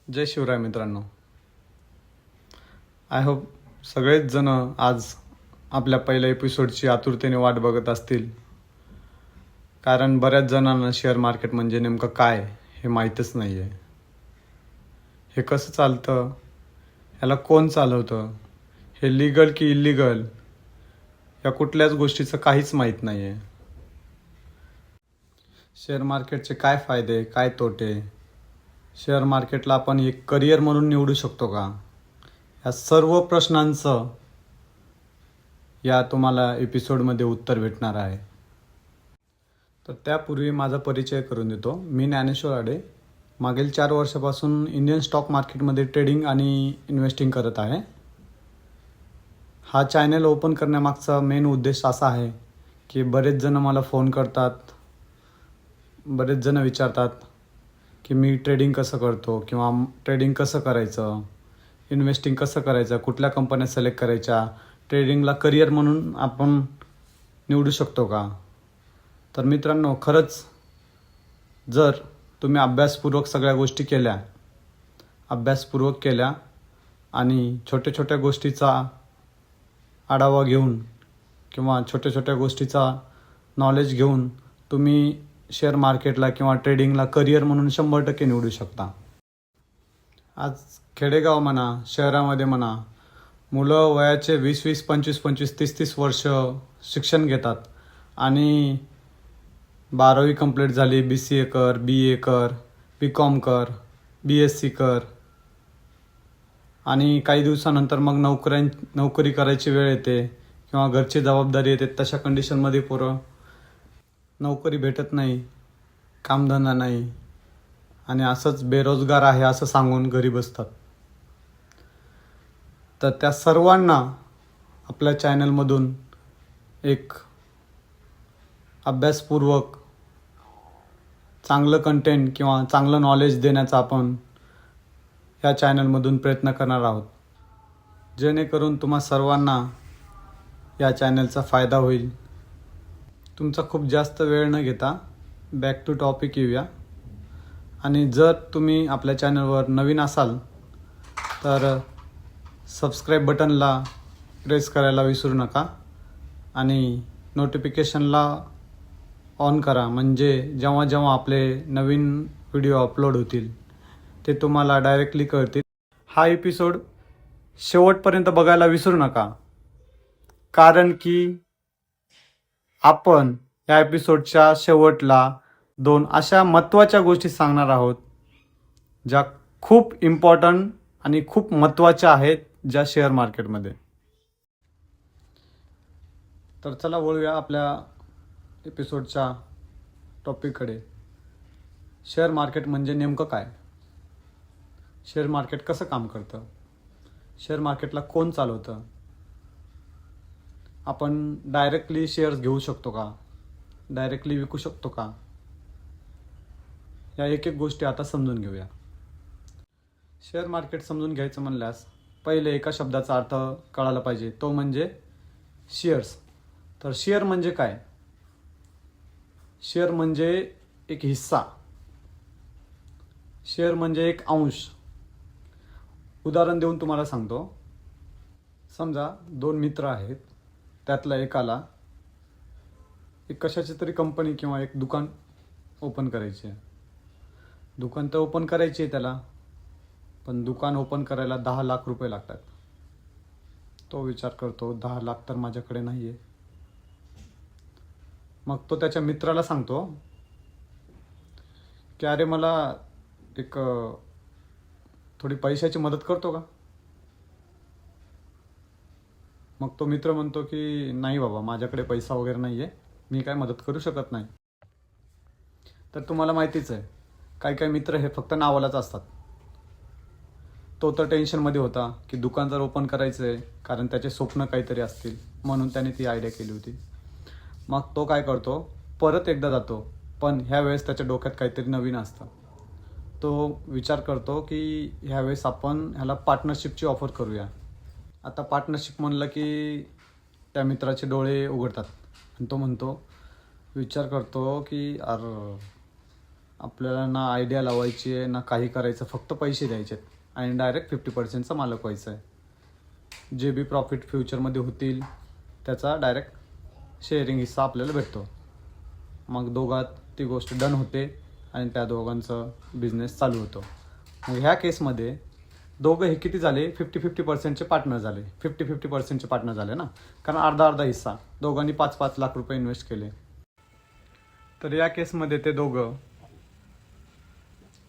जय शिवराय मित्रांनो. I hope सगळेच जण आज आपल्या पहिल्या एपिसोडची आतुरतेने वाट बघत असतील, कारण बऱ्याच जणांना शेअर मार्केट म्हणजे नेमकं काय हे माहीतच नाही आहे. हे कसं चालतं, ह्याला कोण चालवतं, हे लीगल की इल्लीगल या कुठल्याच गोष्टीचं काहीच माहीत नाही आहे. शेअर मार्केटचे काय फायदे, काय तोटे, शेअर मार्केटला आपण एक करिअर म्हणून निवडू शकतो का, या सर्व प्रश्नांचं या तुम्हाला एपिसोडमध्ये उत्तर भेटणार आहे. तर त्यापूर्वी माझा परिचय करून देतो. मी ज्ञानेश्वर आडे मागील 4 वर्षापासून इंडियन स्टॉक मार्केटमध्ये ट्रेडिंग आणि इन्व्हेस्टिंग करत आहे. हा चॅनल ओपन करण्यामागचा मेन उद्देश असा आहे की बरेच जण मला फोन करतात, बरेच जण विचारतात की मी ट्रेडिंग कसं करतो किंवा ट्रेडिंग कसं करायचं, इन्व्हेस्टिंग कसं करायचं, कुठल्या कंपन्या सिलेक्ट करायच्या, ट्रेडिंगला करिअर म्हणून आपण निवडू शकतो का. तर मित्रांनो, खरंच जर तुम्ही अभ्यासपूर्वक सगळ्या गोष्टी केल्या आणि छोट्या छोट्या गोष्टीचा आढावा घेऊन किंवा छोट्या छोट्या गोष्टीचा नॉलेज घेऊन तुम्ही शेअर मार्केटला किंवा ट्रेडिंगला करिअर म्हणून 100% निवडू शकता. आज खेडेगाव म्हणा, शहरामध्ये म्हणा, मुलं वयाचे 20-20, 25-25, 30-30 वर्ष शिक्षण घेतात आणि 12वी कंप्लीट झाली, BCA कर, BA कर, BCom कर, BSc कर आणि काही दिवसानंतर मग नोकरी करायची वेळ येते किंवा घरची जबाबदारी येते. तशा कंडिशनमध्ये पोरं नोकरी भेटत नाही, कामधंदा नाही आणि असंच बेरोजगार आहे असं सांगून घरी बसतात. तर त्या सर्वांना आपल्या चॅनलमधून एक अभ्यासपूर्वक चांगलं कंटेंट किंवा चांगलं नॉलेज देण्याचा आपण या चॅनलमधून प्रयत्न करणार आहोत, जेणेकरून तुम्हा सर्वांना या चॅनलचा फायदा होईल. तुमचा खूप जास्त वेळ न घेता बॅक टू टॉपिक येऊया. आणि जर तुम्ही आपल्या चॅनलवर नवीन असाल तर सबस्क्राईब बटनला प्रेस करायला विसरू नका आणि नोटिफिकेशनला ऑन करा, म्हणजे जेव्हा जेव्हा आपले नवीन व्हिडिओ अपलोड होतील ते तुम्हाला डायरेक्टली कळतील. हा एपिसोड शेवटपर्यंत बघायला विसरू नका, कारण की आपण या एपिसोडच्या शेवटला 2 अशा महत्त्वाच्या गोष्टी सांगणार आहोत ज्या खूप इम्पॉर्टंट आणि खूप महत्त्वाच्या आहेत ज्या शेअर मार्केटमध्ये. तर चला वळूया आपल्या एपिसोडच्या टॉपिककडे. शेअर मार्केट म्हणजे नेमकं काय, शेअर मार्केट कसं काम करतं, शेअर मार्केटला कोण चालवतं, आपण डायरेक्टली शेअर्स घेऊ शकतो का, डायरेक्टली विकू शकतो का, या एक एक गोष्टी आता समजून घेऊया. शेअर मार्केट समजून घ्यायचं म्हणल्यास पहिले एका शब्दाचा अर्थ कळायला पाहिजे, तो म्हणजे शेअर्स. तर शेअर म्हणजे काय, शेअर म्हणजे एक हिस्सा, शेअर म्हणजे एक अंश. उदाहरण देऊन तुम्हाला सांगतो. समजा 2 मित्र आहेत, त्यातला एकाला एक कशाची तरी कंपनी किंवा एक दुकान ओपन करायचे. दुकान तर ओपन करायचे आहे त्याला, पण दुकान ओपन करायला 10 लाख रुपये लागतात. तो विचार करतो 10 लाख तर माझ्याकडे नाही आहे. मग तो त्याच्या मित्राला सांगतो की अरे मला एक थोडी पैशाची मदत करतो का. मग तो मित्र म्हणतो की नाही बाबा, माझ्याकडे पैसा वगैरे नाही आहे, मी काय मदत करू शकत नाही. तर तुम्हाला माहितीच आहे, काही काही मित्र हे फक्त नावालाच असतात. तो तर टेन्शनमध्ये होता की दुकान जर ओपन करायचं आहे, कारण त्याचे स्वप्न काहीतरी असतील, म्हणून त्याने ती आयडिया केली होती. मग तो काय करतो, परत एकदा जातो, पण ह्या वेळेस त्याच्या डोक्यात काहीतरी नवीन असतं. तो विचार करतो की ह्यावेळेस आपण ह्याला पार्टनरशिपची ऑफर करूया. आता पार्टनरशिप म्हणलं की त्या मित्राचे डोळे उघडतात आणि तो म्हणतो, विचार करतो की आपल्याला ना आयडिया लावायची आहे ना काही करायचं, फक्त पैसे द्यायचे आहेत आणि डायरेक्ट 50%चा मालक व्हायचं आहे. जे बी प्रॉफिट फ्युचरमध्ये होतील त्याचा डायरेक्ट शेअरिंग हिस्सा आपल्याला भेटतो. मग दोघात ती गोष्ट डन होते आणि त्या दोघांचं बिझनेस चालू होतो. मग ह्या केसमध्ये दोघं हे किती झाले, 50-50%चे पार्टनर झाले. 50-50%चे पार्टनर झाले ना, कारण अर्धा हिस्सा दोघांनी 5-5 लाख रुपये इन्व्हेस्ट केले. तर या केसमध्ये ते दोघं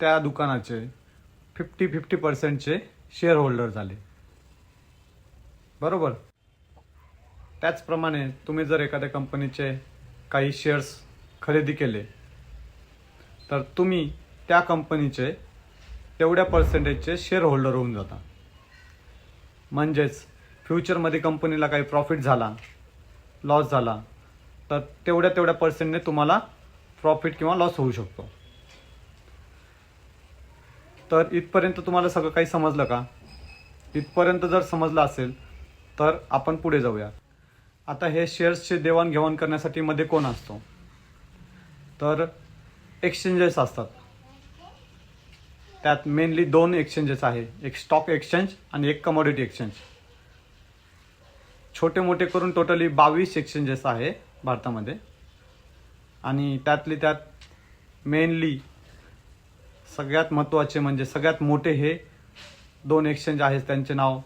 त्या दुकानाचे 50-50%चे शेअर होल्डर झाले. बरोबर. त्याचप्रमाणे तुम्ही जर एखाद्या कंपनीचे काही शेअर्स खरेदी केले तर तुम्ही त्या कंपनीचे तेवढ्या पर्सेंटेजचे शेअर होल्डर होऊन जाता. म्हणजेच फ्युचरमध्ये कंपनीला काही प्रॉफिट झाला, लॉस झाला तर तेवढ्या पर्सेंटने तुम्हाला प्रॉफिट किंवा लॉस होऊ शकतो. तर इथपर्यंत तुम्हाला सगळं काही समजलं का? इथपर्यंत जर समजलं असेल तर आपण पुढे जाऊया. आता हे शेअर्सचे देवाणघेवाण करण्यासाठी मध्ये कोण असतो? तर एक्सचेंजेस असतात. त्यात मेनली 2 एक्सचेंजेस आहे, एक स्टॉक एक्सचेंज आणि एक कमोडिटी एक्सचेंज. छोटे मोठे करून टोटली 22 एक्सचेंजेस आहे भारतामध्ये. आणि त्यातली त्यात मेनली सगळ्यात महत्त्वाचे म्हणजे सगळ्यात मोठे हे 2 एक्सचेंज आहेत. त्यांचे नाव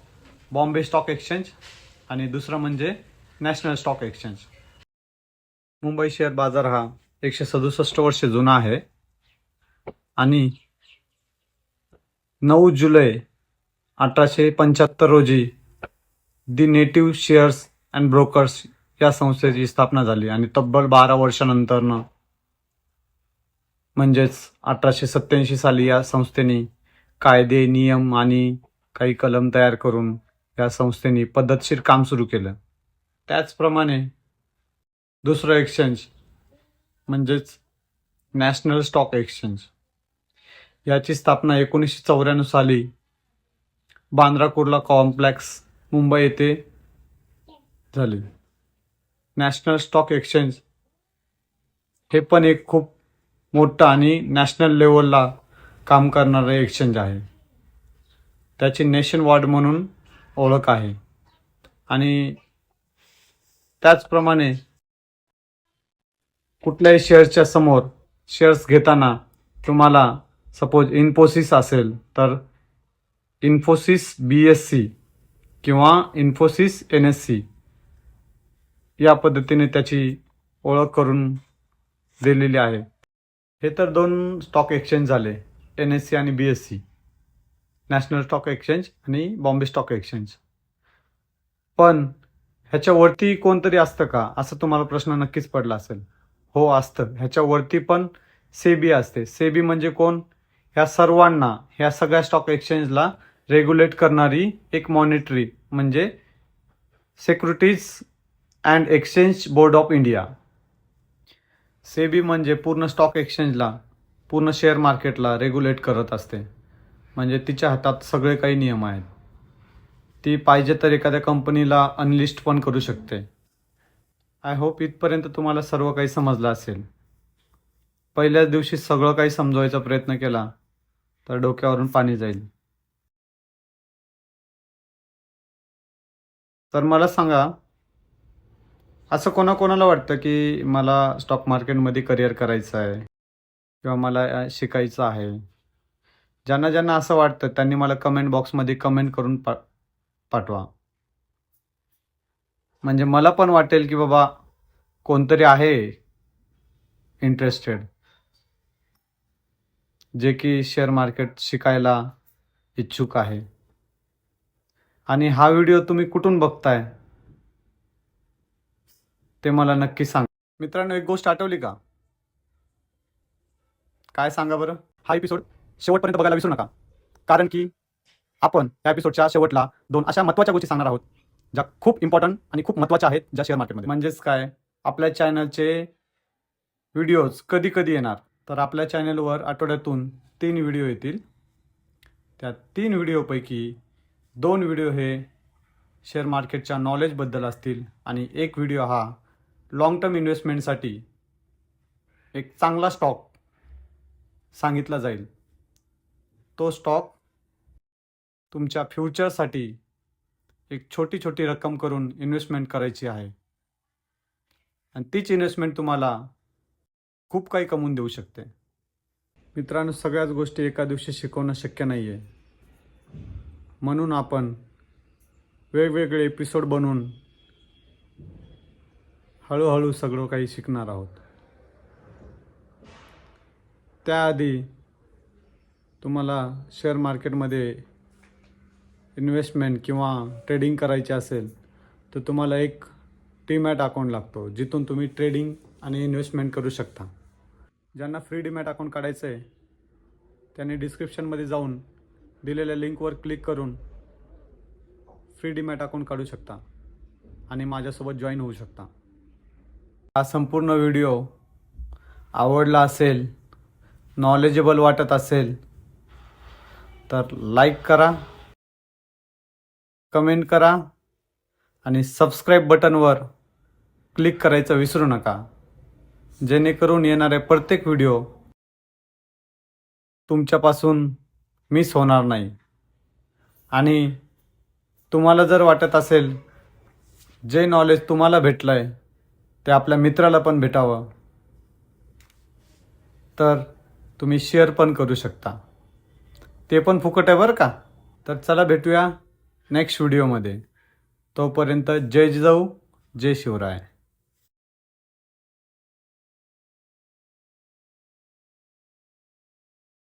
बॉम्बे स्टॉक एक्सचेंज आणि दुसरं म्हणजे national stock exchange. Mumbai share बाजार हा 167 वर्ष जुना आहे आणि 9 जुलै 1875 रोजी दी नेटिव्ह शेअर्स अँड ब्रोकर्स या संस्थेची स्थापना झाली आणि तब्बल 12 वर्षानंतरनं म्हणजेच 1887 साली या संस्थेने कायदे, नियम आणि काही कलम तयार करून या संस्थेने पद्धतशीर काम सुरू केलं. त्याचप्रमाणे दुसरं एक्सचेंज म्हणजेच नॅशनल स्टॉक एक्सचेंज याची स्थापना 1994 साली बांद्रा कुर्ला कॉम्प्लेक्स मुंबई येथे झाली. नॅशनल स्टॉक एक्सचेंज हे पण एक खूप मोठं आणि नॅशनल लेवलला काम करणारं एक्सचेंज आहे. त्याची नेशन वाईड म्हणून ओळख आहे. आणि त्याचप्रमाणे कुठल्याही शेअर्सच्या समोर शेअर्स घेताना तुम्हाला सपोज इन्फोसिस असेल तर इन्फोसिस BSC किंवा इन्फोसिस NSC या पद्धतीने त्याची ओळख करून दिलेली आहे. हे तर 2 स्टॉक एक्सचेंज झाले, NSC आणि BSC, नॅशनल स्टॉक एक्सचेंज आणि बॉम्बे स्टॉक एक्सचेंज. पण ह्याच्यावरती कोणतरी असतं का, असं तुम्हाला प्रश्न नक्कीच पडला असेल. हो, असतं. ह्याच्यावरती पण सेबी असते. सेबी म्हणजे कोण? ह्या सर्वांना, ह्या सगळ्या स्टॉक एक्सचेंजला रेग्युलेट करणारी एक मॉनिटरी म्हणजे securities and exchange board of India. SEBI म्हणजे पूर्ण स्टॉक एक्सचेंजला, पूर्ण शेअर मार्केटला रेग्युलेट करत असते. म्हणजे तिच्या हातात सगळे काही नियम आहेत. ती पाहिजे तर एखाद्या कंपनीला अनलिस्ट पण करू शकते. आय होप इथपर्यंत तुम्हाला सर्व काही समजलं असेल. पहिल्याच दिवशी सगळं काही समजवायचा प्रयत्न केला तर डोक्यावरून पाणी जाईल. तर मला सांगा, असं कोणाकोणाला वाटतं की मला स्टॉक मार्केटमध्ये करिअर करायचं आहे किंवा मला शिकायचं आहे? ज्यांना ज्यांना असं वाटतं त्यांनी मला कमेंट बॉक्समध्ये कमेंट करून पाठवा. म्हणजे मला पण वाटेल की बाबा कोणतरी आहे इंटरेस्टेड, जे की शेअर मार्केट शिकायला इच्छुक आहे. आणि हा व्हिडिओ तुम्ही कुठून बघताय ते मला नक्की सांगा. मित्रांनो, एक गोष्ट आठवली का? काय सांगा बरं? हा एपिसोड शेवटपर्यंत बघायला विसरू नका, कारण की आपण या एपिसोडच्या शेवटला 2 अशा महत्त्वाच्या गोष्टी सांगणार आहोत ज्या खूप इम्पॉर्टंट आणि खूप महत्त्वाच्या आहेत ज्या शेअर मार्केटमध्ये. म्हणजेच काय, आपल्या चॅनलचे व्हिडिओज कधी कधी येणार. तर आपल्या चॅनलवर आठवड्यातून 3 व्हिडिओ येतील. त्या 3 व्हिडिओपैकी 2 व्हिडिओ हे शेअर मार्केटच्या नॉलेजबद्दल असतील आणि एक व्हिडिओ हा लॉंग टर्म इन्व्हेस्टमेंटसाठी एक चांगला स्टॉक सांगितला जाईल. तो स्टॉक तुमच्या फ्युचरसाठी एक छोटी छोटी रक्कम करून इन्व्हेस्टमेंट करायची आहे आणि तीच इन्व्हेस्टमेंट तुम्हाला खूप काही कमवून देऊ शकते. मित्रांनो, सगळ्याच गोष्टी एका दिवशी शिकवणं शक्य नाही आहे. म्हणून आपण वेगवेगळे एपिसोड बनवून हळूहळू सगळं काही शिकणार आहोत. त्याआधी तुम्हाला शेअर मार्केटमध्ये इन्व्हेस्टमेंट किंवा ट्रेडिंग करायची असेल तर तुम्हाला एक डीमॅट अकाउंट लागतो, जिथून तुम्ही ट्रेडिंग आणि इन्व्हेस्टमेंट करू शकता. ज्यांना फ्री डीमॅट अकाउंट काढायचं आहे त्यांनी डिस्क्रिप्शनमध्ये जाऊन दिलेल्या लिंकवर क्लिक करून फ्री डीमॅट अकाउंट काढू शकता आणि माझ्यासोबत जॉईन होऊ शकता. हा संपूर्ण व्हिडिओ आवडला असेल, नॉलेजेबल वाटत असेल तर लाईक करा, कमेंट करा आणि सबस्क्राईब बटनवर क्लिक करायचं विसरू नका, जेणेकरून येणारे प्रत्येक व्हिडिओ तुमच्यापासून मिस होणार नाही. आणि तुम्हाला जर वाटत असेल जे नॉलेज तुम्हाला भेटलं आहे ते आपल्या मित्राला पण भेटावं तर तुम्ही शेअर पण करू शकता. ते पण फुकट आहे बरं का. तर चला भेटूया नेक्स्ट व्हिडिओमध्ये. तोपर्यंत जय जिजाऊ, जय शिवराय.